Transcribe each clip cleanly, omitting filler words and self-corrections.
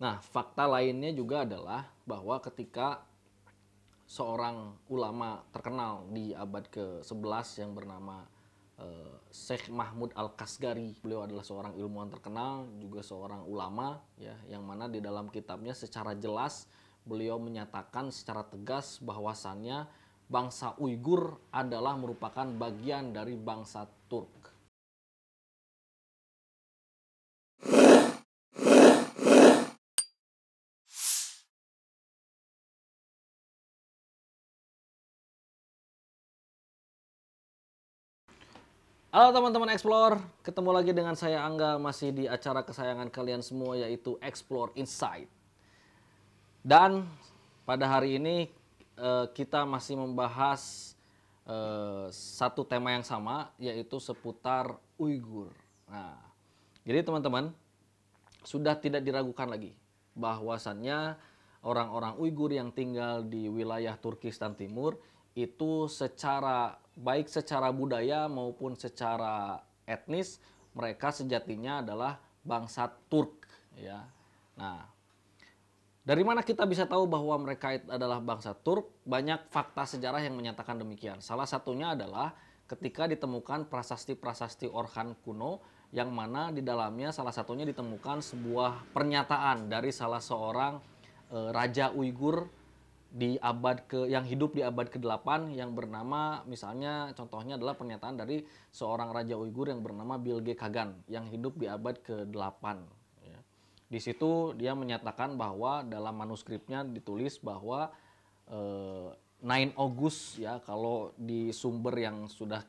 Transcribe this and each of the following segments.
Nah, fakta lainnya juga adalah bahwa ketika seorang ulama terkenal di abad ke-11 yang bernama Syekh Mahmud Al-Kasgari. Beliau adalah seorang ilmuwan terkenal, juga seorang ulama, ya, yang mana di dalam kitabnya secara jelas beliau menyatakan secara tegas bahwasannya bangsa Uighur adalah merupakan bagian dari bangsa Turk. Halo teman-teman Explore, ketemu lagi dengan saya Angga, masih di acara kesayangan kalian semua yaitu Explore Insight. Dan pada hari ini kita masih membahas satu tema yang sama, yaitu seputar Uighur. Nah, jadi teman-teman, sudah tidak diragukan lagi bahwasannya orang-orang Uighur yang tinggal di wilayah Turkistan Timur itu baik secara budaya maupun secara etnis mereka sejatinya adalah bangsa Turk, ya. Nah, dari mana kita bisa tahu bahwa mereka adalah bangsa Turk? Banyak fakta sejarah yang menyatakan demikian. Salah satunya adalah ketika ditemukan prasasti-prasasti Orkhan kuno yang mana di dalamnya salah satunya ditemukan sebuah pernyataan dari salah seorang raja Uighur yang hidup di abad ke-8 yang bernama, misalnya contohnya adalah pernyataan dari seorang raja Uighur yang bernama Bilge Khagan yang hidup di abad ke-8. Ya. Di situ dia menyatakan bahwa dalam manuskripnya ditulis bahwa 9 August, ya, kalau di sumber yang sudah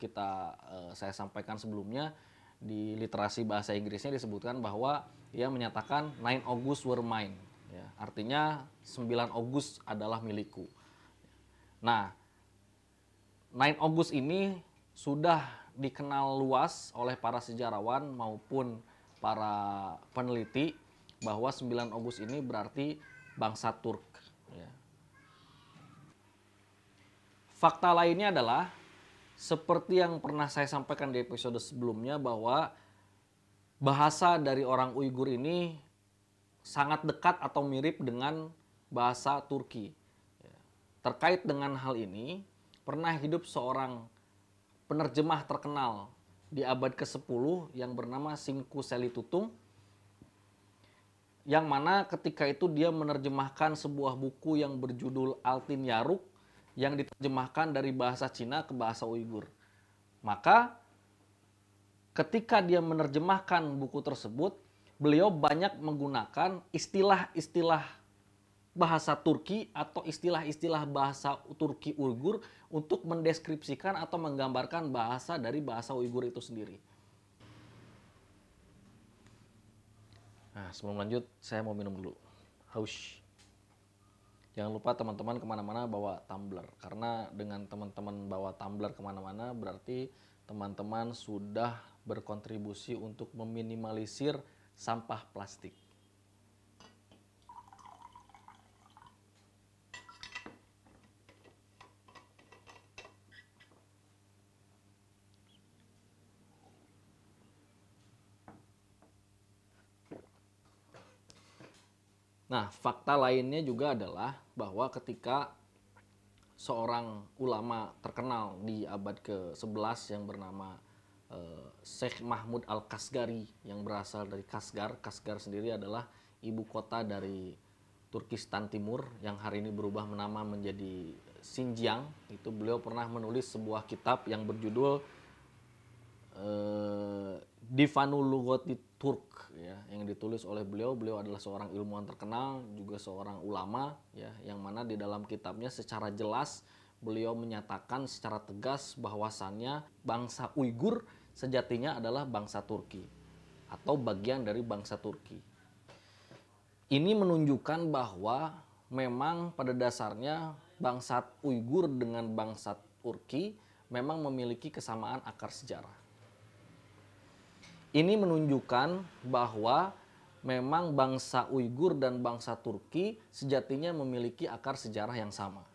saya sampaikan sebelumnya di literasi bahasa Inggrisnya disebutkan bahwa dia menyatakan 9 August were mine. Ya, artinya 9 Agustus adalah milikku. Nah, 9 Agustus ini sudah dikenal luas oleh para sejarawan maupun para peneliti bahwa 9 Agustus ini berarti bangsa Turk. Ya. Fakta lainnya adalah seperti yang pernah saya sampaikan di episode sebelumnya bahwa bahasa dari orang Uighur ini sangat dekat atau mirip dengan bahasa Turki. Terkait dengan hal ini, pernah hidup seorang penerjemah terkenal di abad ke-10 yang bernama Singku Selitutung, yang mana ketika itu dia menerjemahkan sebuah buku yang berjudul Altin Yaruk yang diterjemahkan dari bahasa Cina ke bahasa Uighur. Maka ketika dia menerjemahkan buku tersebut, beliau banyak menggunakan istilah-istilah bahasa Turki atau istilah-istilah bahasa Turki Uighur untuk mendeskripsikan atau menggambarkan bahasa dari bahasa Uighur itu sendiri. Nah, sebelum lanjut, saya mau minum dulu. Haus. Jangan lupa teman-teman kemana-mana bawa tumbler. Karena dengan teman-teman bawa tumbler kemana-mana berarti teman-teman sudah berkontribusi untuk meminimalisir sampah plastik. Nah, fakta lainnya juga adalah bahwa ketika seorang ulama terkenal di abad ke-11 yang bernama Syekh Mahmud Al-Kasgari yang berasal dari Kasgar. Kasgar sendiri adalah ibu kota dari Turkistan Timur yang hari ini berubah nama menjadi Xinjiang. Itu beliau pernah menulis sebuah kitab yang berjudul Divanul Lughati Turk, ya, yang ditulis oleh beliau. Beliau adalah seorang ilmuwan terkenal, juga seorang ulama, ya, yang mana di dalam kitabnya secara jelas beliau menyatakan secara tegas bahwasannya bangsa Uighur sejatinya adalah bangsa Turki atau bagian dari bangsa Turki. Ini menunjukkan bahwa memang pada dasarnya bangsa Uighur dengan bangsa Turki memang memiliki kesamaan akar sejarah. Ini menunjukkan bahwa memang bangsa Uighur dan bangsa Turki sejatinya memiliki akar sejarah yang sama.